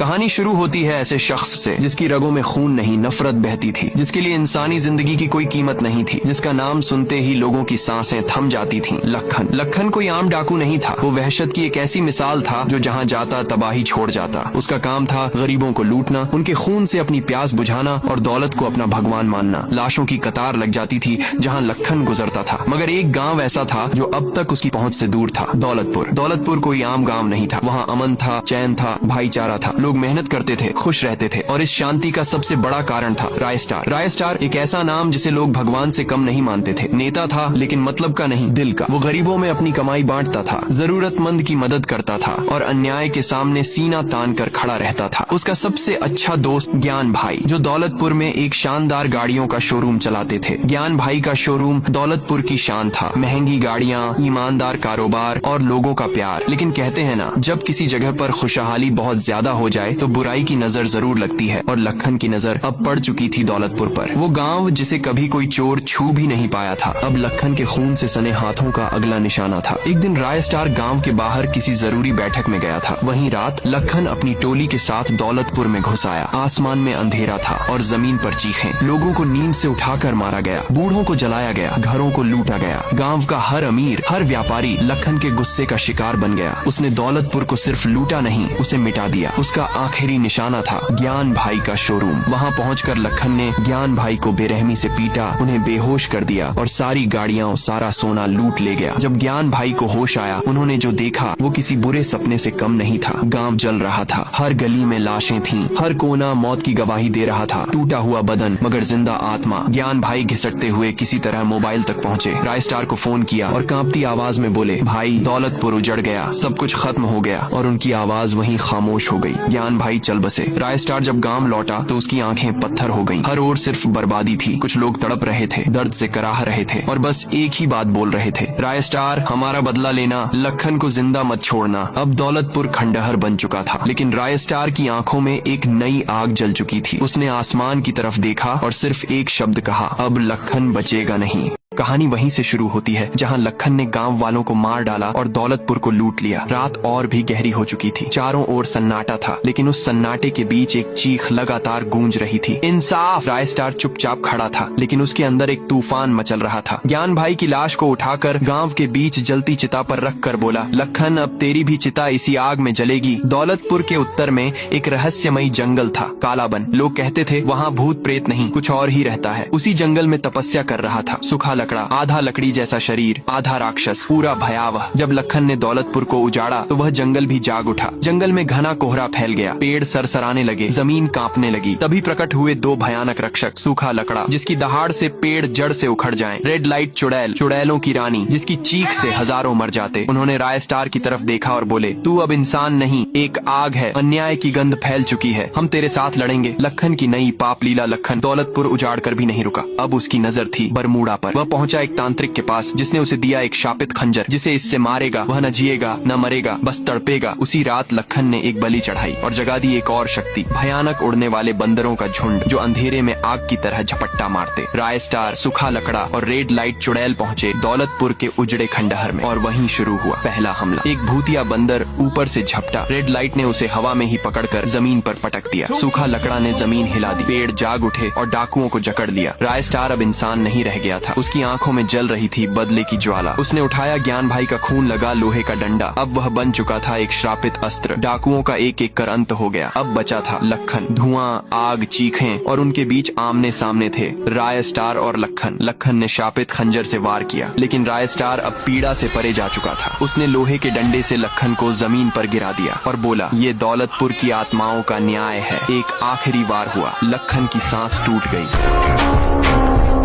कहानी शुरू होती है ऐसे शख्स से जिसकी रगों में खून नहीं नफरत बहती थी, जिसके लिए इंसानी जिंदगी की कोई कीमत नहीं थी, जिसका नाम सुनते ही लोगों की सांसें थम जाती थीं। लखन। लखन कोई आम डाकू नहीं था। वो वहशत की एक ऐसी मिसाल था जो जहाँ जाता तबाही छोड़ जाता। उसका काम था गरीबों को लूटना, उनके खून से अपनी प्यास बुझाना और दौलत को अपना भगवान मानना। लाशों की कतार लग जाती थी जहाँ लखन गुजरता था, मगर एक गाँव ऐसा था जो अब तक उसकी पहुँच से दूर था। दौलतपुर। दौलतपुर कोई आम गाँव नहीं था। वहाँ अमन था, चैन था, भाईचारा था। लोग मेहनत करते थे, खुश रहते थे और इस शांति का सबसे बड़ा कारण था रायस्टार। रायस्टार एक ऐसा नाम जिसे लोग भगवान से कम नहीं मानते थे। नेता था लेकिन मतलब का नहीं, दिल का। वो गरीबों में अपनी कमाई बांटता था, जरूरतमंद की मदद करता था और अन्याय के सामने सीना तान कर खड़ा रहता था। उसका सबसे अच्छा दोस्त ज्ञान भाई, जो दौलतपुर में एक शानदार गाड़ियों का शोरूम चलाते थे। ज्ञान भाई का शोरूम दौलतपुर की शान था। महंगी गाड़ियाँ, ईमानदार कारोबार और लोगों का प्यार। लेकिन कहते हैं ना, जब किसी जगह पर खुशहाली बहुत ज्यादा हो जाए तो बुराई की नजर जरूर लगती है, और लखन की नजर अब पड़ चुकी थी दौलतपुर पर। वो गांव जिसे कभी कोई चोर छू भी नहीं पाया था, अब लखन के खून से सने हाथों का अगला निशाना था। एक दिन रायस्टार गांव के बाहर किसी जरूरी बैठक में गया था। वहीं रात लखन अपनी टोली के साथ दौलतपुर में घुस आया। आसमान में अंधेरा था और जमीन पर चीखें। लोगों को नींद से उठाकर मारा गया, बूढ़ों को जलाया गया, घरों को लूटा गया। गाँव का हर अमीर, हर व्यापारी लखन के गुस्से का शिकार बन गया। उसने दौलतपुर को सिर्फ लूटा नहीं, उसे मिटा दिया। उसका आखिरी निशाना था ज्ञान भाई का शोरूम। वहाँ पहुंचकर लखन ने ज्ञान भाई को बेरहमी से पीटा, उन्हें बेहोश कर दिया और सारी गाड़ियाँ, सारा सोना लूट ले गया। जब ज्ञान भाई को होश आया, उन्होंने जो देखा वो किसी बुरे सपने से कम नहीं था। गांव जल रहा था, हर गली में लाशें थीं, हर कोना मौत की गवाही दे रहा था। टूटा हुआ बदन मगर जिंदा आत्मा। ज्ञान भाई घिसटते हुए किसी तरह मोबाइल तक पहुँचे। रायस्टार को फोन किया और कांपती आवाज में बोले, भाई दौलतपुर उजड़ गया, सब कुछ खत्म हो गया। और उनकी आवाज वहीं खामोश हो गई। ज्ञान भाई चल बसे। रायस्टार जब गांव लौटा तो उसकी आंखें पत्थर हो गईं। हर ओर सिर्फ बर्बादी थी। कुछ लोग तड़प रहे थे, दर्द से कराह रहे थे और बस एक ही बात बोल रहे थे, रायस्टार हमारा बदला लेना, लखन को जिंदा मत छोड़ना। अब दौलतपुर खंडहर बन चुका था, लेकिन रायस्टार की आंखों में एक नई आग जल चुकी थी। उसने आसमान की तरफ देखा और सिर्फ एक शब्द कहा, अब लखन बचेगा नहीं। कहानी वहीं से शुरू होती है जहां लखन ने गांव वालों को मार डाला और दौलतपुर को लूट लिया। रात और भी गहरी हो चुकी थी। चारों ओर सन्नाटा था, लेकिन उस सन्नाटे के बीच एक चीख लगातार गूंज रही थी, इंसाफ। रायस्टार चुपचाप खड़ा था, लेकिन उसके अंदर एक तूफान मचल रहा था। ज्ञान भाई की लाश को उठाकर गांव के बीच जलती चिता पर रख कर बोला, लखन अब तेरी भी चिता इसी आग में जलेगी। दौलतपुर के उत्तर में एक रहस्यमयी जंगल था, कालाबन। लोग कहते थे वहाँ भूत प्रेत नहीं, कुछ और ही रहता है। उसी जंगल में तपस्या कर रहा था सूखा लकड़ा, आधा लकड़ी जैसा शरीर, आधा राक्षस, पूरा भयावह। जब लखन ने दौलतपुर को उजाड़ा तो वह जंगल भी जाग उठा। जंगल में घना कोहरा फैल गया, पेड़ सरसराने लगे, जमीन कांपने लगी। तभी प्रकट हुए दो भयानक रक्षक, सूखा लकड़ा जिसकी दहाड़ से पेड़ जड़ से उखड़ जाएं, रेड लाइट चुड़ैल, चुड़ैलों की रानी जिसकी चीख से हजारों मर जाते। उन्होंने रायस्टार की तरफ देखा और बोले, तू अब इंसान नहीं, एक आग है, अन्याय की गंध फैल चुकी है, हम तेरे साथ लड़ेंगे। लखन की नई पाप लीला। लखन दौलतपुर उजाड़ कर भी नहीं रुका। अब उसकी नजर थी बरमूडा पर। वह पहुंचा एक तांत्रिक के पास जिसने उसे दिया एक शापित खंजर, जिसे इससे मारेगा वह न जिएगा न मरेगा, बस तड़पेगा। उसी रात लखन ने एक बलि चढ़ाई और जगा दी एक और शक्ति, भयानक उड़ने वाले बंदरों का झुंड जो अंधेरे में आग की तरह झपट्टा मारते। रायस्टार, सूखा लकड़ा और रेड लाइट चुड़ैल पहुंचे दौलतपुर के उजड़े खंडहर में और वहीं शुरू हुआ पहला हमला। एक भूतिया बंदर ऊपर से झपटा। रेड लाइट ने उसे हवा में ही पकड़कर जमीन पर पटक दिया। सूखा लकड़ा ने जमीन हिला दी, पेड़ जाग उठे और डाकुओं को जकड़ लिया। रायस्टार अब इंसान नहीं रह गया था। उसकी आंखों में जल रही थी बदले की ज्वाला। उसने उठाया ज्ञान भाई का खून लगा लोहे का डंडा। अब वह बन चुका था एक श्रापित अस्त्र। डाकुओं का एक एक कर अंत हो गया। अब बचा था लखन। धुआं, आग, चीखें और उनके बीच आमने सामने थे रायस्टार और लखन। लखन ने शापित खंजर से वार किया, लेकिन रायस्टार अब पीड़ा से परे जा चुका था। उसने लोहे के डंडे से लखन को जमीन पर गिरा दिया और बोला, ये दौलतपुर की आत्माओं का न्याय है। एक आखिरी वार हुआ। लखन की सांस टूट गई।